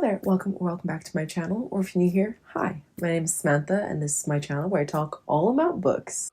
Hello there, welcome or welcome back to my channel, or if you're new here, hi, my name is Samantha and this is my channel where I talk all about books.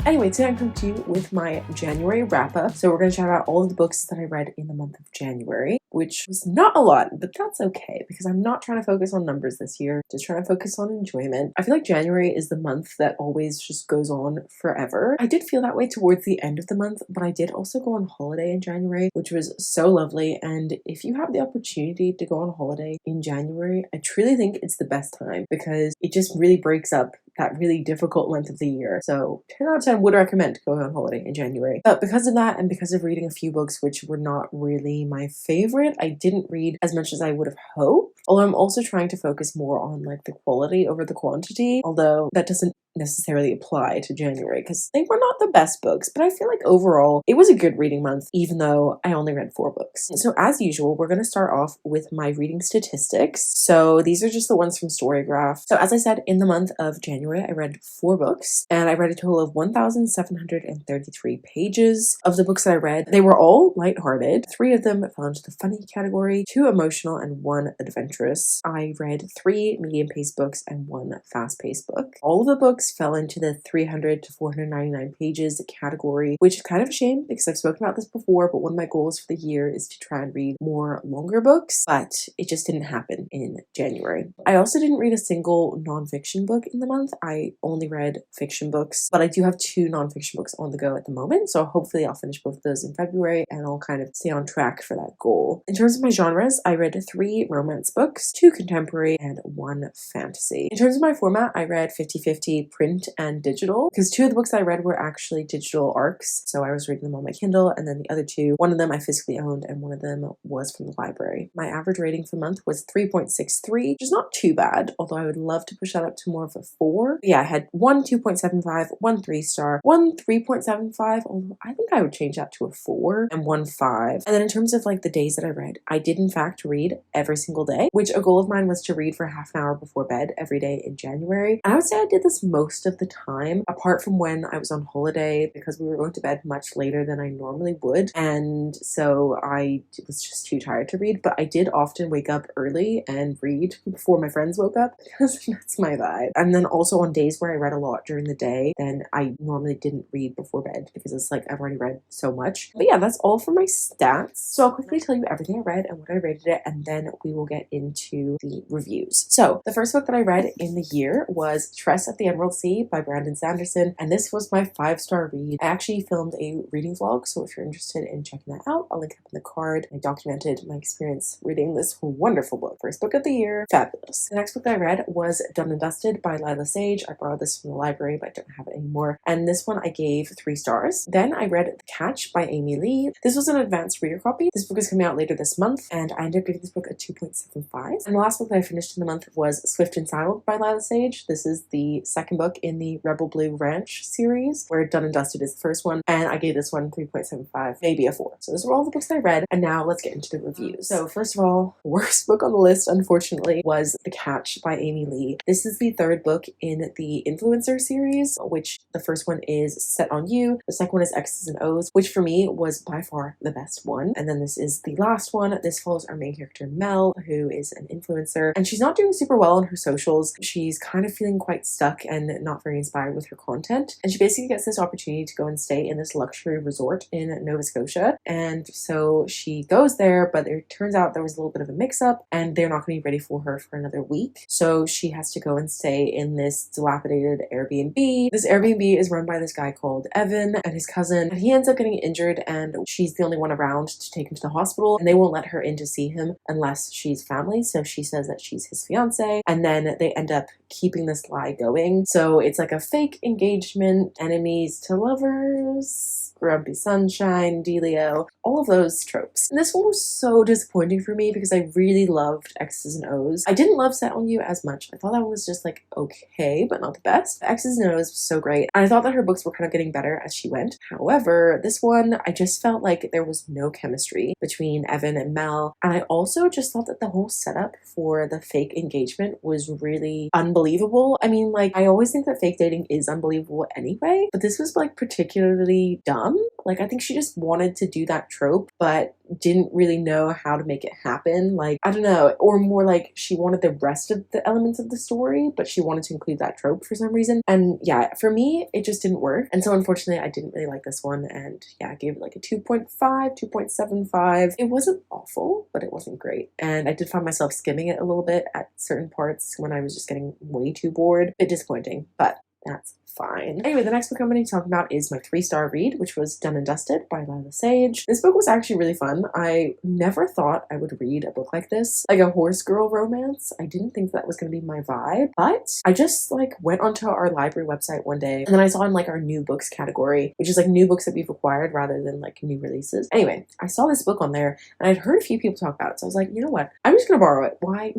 Anyway, today I'm coming to you with my January wrap-up. So we're going to chat about all of the books that I read in the month of January, which was not a lot, but that's okay because I'm not trying to focus on numbers this year, just trying to focus on enjoyment. I feel like January is the month that always just goes on forever. I did feel that way towards the end of the month, but I did also go on holiday in January, which was so lovely. And if you have the opportunity to go on holiday in January, I truly think it's the best time because it just really breaks up that really difficult month of the year. So 10 out of 10 would recommend going on holiday in January. But because of that and because of reading a few books which were not really my favorite, I didn't read as much as I would have hoped. Although I'm also trying to focus more on like the quality over the quantity, although that doesn't necessarily apply to January because they were not the best books, but I feel like overall it was a good reading month even though I only read 4 books. So as usual, we're going to start off with my reading statistics. So these are just the ones from Storygraph. So as I said, in the month of January I read 4 books and I read a total of 1,733 pages. Of the books that I read, they were all lighthearted. 3 of them fell into the funny category, 2 emotional and 1 adventurous. I read 3 medium-paced books and 1 fast-paced book. All of the books fell into the 300 to 499 pages category, which is kind of a shame because I've spoken about this before, but one of my goals for the year is to try and read more longer books, but it just didn't happen in January. I also didn't read a single nonfiction book in the month. I only read fiction books, but I do have 2 nonfiction books on the go at the moment, so hopefully I'll finish both of those in February and I'll kind of stay on track for that goal. In terms of my genres, I read 3 romance books, 2 contemporary, and 1 fantasy. In terms of my format, I read 50-50 print and digital because 2 of the books I read were actually digital arcs, so I was reading them on my Kindle, and then the other 2, one of them I physically owned and one of them was from the library. My average rating for the month was 3.63, which is not too bad, although I would love to push that up to more of a 4. But yeah, I had 1 2.75, 1 3-star, 1 3.75, although I think I would change that to a 4, and 1 5. And then in terms of like the days that I read, I did in fact read every single day, which a goal of mine was to read for half an hour before bed every day in January. And I would say I did this most of the time, apart from when I was on holiday because we were going to bed much later than I normally would, and so I was just too tired to read. But I did often wake up early and read before my friends woke up because that's my vibe. And then also on days where I read a lot during the day, then I normally didn't read before bed because it's like I've already read so much. But yeah, that's all for my stats. So I'll quickly tell you everything I read and what I rated it, and then we will get into the reviews. So the first book that I read in the year was Tress at the Emerald Sea by Brandon Sanderson, and this was my 5-star read. I actually filmed a reading vlog, so if you're interested in checking that out, I'll link it up in the card. I documented my experience reading this wonderful book. First book of the year, fabulous. The next book that I read was Done and Dusted by Lila Sage. I borrowed this from the library, but I don't have it anymore, and this one I gave 3 stars. Then I read The Catch by Amy Lee. This was an advanced reader copy. This book is coming out later this month, and I ended up giving this book a 2.75. And the last book that I finished in the month was Swift and Silent by Lila Sage. This is the second book in the Rebel Blue Ranch series, where Done and Dusted is the first one, and I gave this one 3.75, maybe a 4. So those were all the books that I read, and now let's get into the reviews. So first of all, worst book on the list, unfortunately, was The Catch by Amy Lee. This is the 3rd book in the Influencer series, which the first one is Set on You, the second one is X's and O's, which for me was by far the best one, and then this is the last one. This follows our main character Mel, who is an influencer, and she's not doing super well on her socials. She's kind of feeling quite stuck and not very inspired with her content, and she basically gets this opportunity to go and stay in this luxury resort in Nova Scotia, and so she goes there, but it turns out there was a little bit of a mix-up and they're not going to be ready for her for another week, so she has to go and stay in this dilapidated Airbnb. This Airbnb is run by this guy called Evan and his cousin, and he ends up getting injured and she's the only one around to take him to the hospital, and they won't let her in to see him unless she's family, so she says that she's his fiance, and then they end up keeping this lie going. So it's like a fake engagement, enemies to lovers, grumpy sunshine, Delio, all of those tropes. And this one was so disappointing for me because I really loved X's and O's. I didn't love Set on You as much. I thought that one was just like okay. okay, but not the best. X's Nose was so great, and I thought that her books were kind of getting better as she went. However, this one, I just felt like there was no chemistry between Evan and Mel, and I also just thought that the whole setup for the fake engagement was really unbelievable. I mean, like, I always think that fake dating is unbelievable anyway, but this was like particularly dumb. Like, I think she just wanted to do that trope, but didn't really know how to make it happen. Like, I don't know, or more like she wanted the rest of the elements of the story, but she wanted to include that trope for some reason. And yeah, for me, it just didn't work. And so unfortunately, I didn't really like this one. And yeah, I gave it like a 2.5, 2.75. It wasn't awful, but it wasn't great. And I did find myself skimming it a little bit at certain parts when I was just getting way too bored. A bit disappointing, but that's fine. Anyway, the next book I'm going to talk about is my 3-star read, which was Done and Dusted by Lila Sage. This book was actually really fun. I never thought I would read a book like this, like a horse girl romance. I didn't think that was going to be my vibe, but I just like went onto our library website one day, and then I saw in like our new books category, which is like new books that we've acquired rather than like new releases. Anyway, I saw this book on there, and I'd heard a few people talk about it, so I was like, you know what? I'm just going to borrow it. Why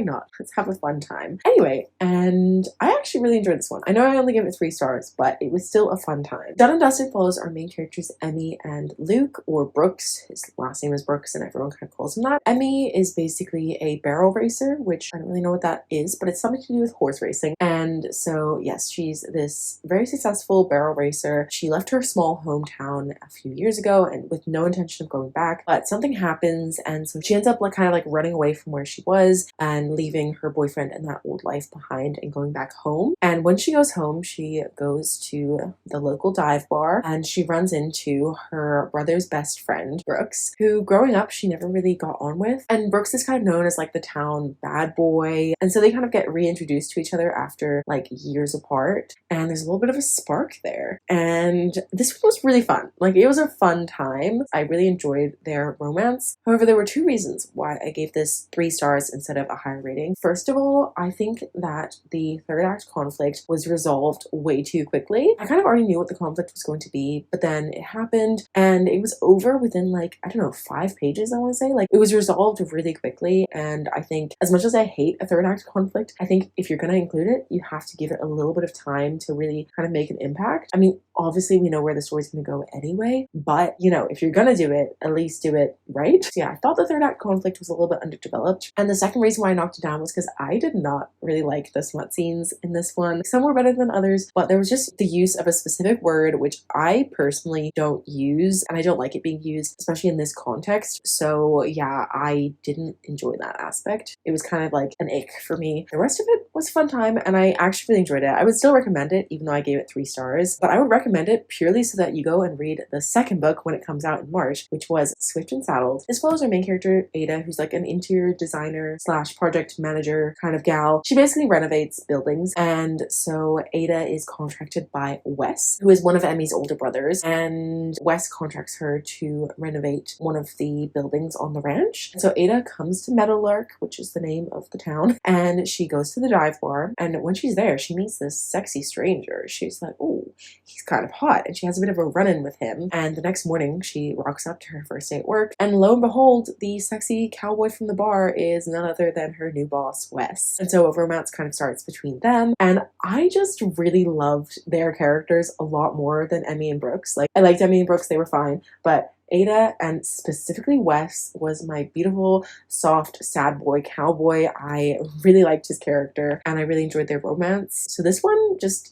not? Let's have a fun time. Anyway, and I actually really enjoyed this one. I know I only gave it 3 stars, but it was still a fun time. Done and Dusted follows our main characters Emmy and Luke, or Brooks. His last name is Brooks and everyone kind of calls him that. Emmy is basically a barrel racer, which I don't really know what that is, but it's something to do with horse racing. And so yes, she's this very successful barrel racer. She left her small hometown a few years ago and with no intention of going back, but something happens, and so she ends up like kind of like running away from where she was and leaving her boyfriend and that old life behind and going back home. And when she goes home, she goes to the local dive bar and she runs into her brother's best friend, Brooks, who growing up she never really got on with. And Brooks is kind of known as like the town bad boy. And so they kind of get reintroduced to each other after like years apart. And there's a little bit of a spark there. And this one was really fun. Like, it was a fun time. I really enjoyed their romance. However, there were 2 reasons why I gave this 3 stars instead of a higher rating. First of all, I think that the third act conflict was resolved way too quickly. I kind of already knew what the conflict was going to be, but then it happened and it was over within like, I don't know, 5 pages, I want to say. Like, it was resolved really quickly, and I think as much as I hate a third act conflict, I think if you're going to include it, you have to give it a little bit of time to really kind of make an impact. I mean, obviously we know where the story's going to go anyway, but you know, if you're going to do it, at least do it right. So yeah, I thought the third act conflict was a little bit underdeveloped. And the second reason why I knocked it down was because I did not really like the smut scenes in this one. Some were better than others, but there was just the use of a specific word, which I personally don't use, and I don't like it being used, especially in this context. So yeah, I didn't enjoy that aspect. It was kind of like an ick for me. The rest of it was a fun time, and I actually really enjoyed it. I would still recommend it, even though I gave it 3 stars, but I would recommend it purely so that you go and read the second book when it comes out in March, which was Swift and Saddled. This follows our main character, Ada, who's like an interior designer slash project manager kind of gal. She basically renovates buildings, and so Ada is contracted by Wes, who is one of Emmy's older brothers, and Wes contracts her to renovate one of the buildings on the ranch. So Ada comes to Meadowlark, which is the name of the town, and she goes to the dive bar, and when she's there, she meets this sexy stranger. She's like, oh, he's kind of hot, and she has a bit of a run-in with him, and the next morning she rocks up to her first day at work, and lo and behold, the sexy cowboy from the bar is none other than her new boss, Wes. And so a romance kind of starts between them, and I just really loved their characters a lot more than Emmy and Brooks. Like, I liked Emmy and Brooks, they were fine, but Ada, and specifically Wes, was my beautiful, soft, sad boy cowboy. I really liked his character, and I really enjoyed their romance. So this one,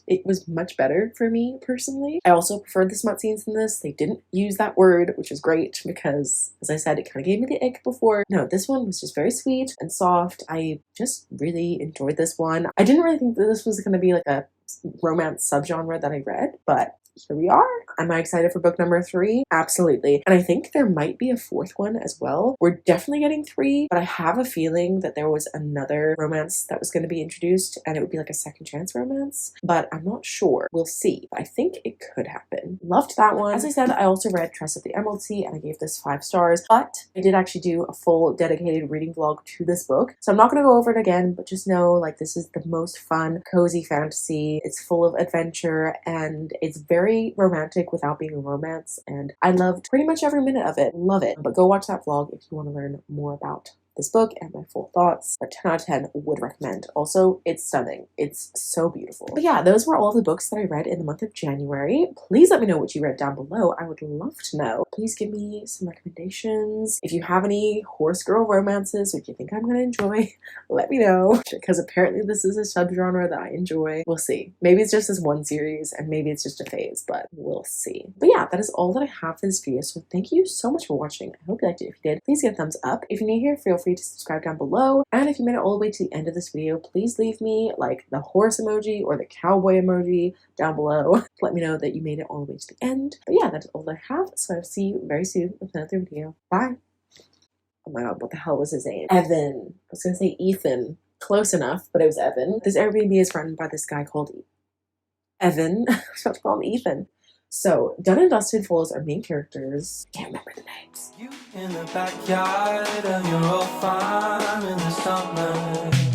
it was much better for me, personally. I also preferred the smut scenes in this. They didn't use that word, which is great, because, as I said, it kind of gave me the ick before. No, this one was just very sweet and soft. I just really enjoyed this one. I didn't really think that this was going to be like a romance subgenre that I read, but here we are. Am I excited for book number 3? Absolutely. And I think there might be a 4th one as well. We're definitely getting 3, but I have a feeling that there was another romance that was going to be introduced, and it would be like a second chance romance, but I'm not sure. We'll see. I think it could happen. Loved that one. As I said, I also read Tress at the Emerald Sea, and I gave this 5 stars, but I did actually do a full dedicated reading vlog to this book, so I'm not going to go over it again, but just know, like, this is the most fun, cozy fantasy. It's full of adventure, and it's very romantic without being a romance, and I loved pretty much every minute of it. Love it. But go watch that vlog if you want to learn more about this book and my full thoughts, but 10 out of 10 would recommend. Also, it's stunning. It's so beautiful. But yeah, those were all the books that I read in the month of January. Please let me know what you read down below. I would love to know. Please give me some recommendations. If you have any horse girl romances which you think I'm gonna enjoy, let me know, because apparently this is a subgenre that I enjoy. We'll see. Maybe it's just this one series and maybe it's just a phase, but we'll see. But yeah, that is all that I have for this video, so thank you so much for watching. I hope you liked it. If you did, please give a thumbs up. If you're new here, feel free to subscribe down below, and if you made it all the way to the end of this video, please leave me like the horse emoji or the cowboy emoji down below. Let me know that you made it all the way to the end. But yeah, that's all that I have, so I'll see you very soon with another video. Bye! Oh my god, what the hell was his name? Evan. I was gonna say Ethan. Close enough, but it was Evan. This Airbnb is run by this guy called Evan. I was about to call him Ethan. So, Done and Dusted follows our main characters. Can't remember the names. You in the backyard and you're all fine in the summer.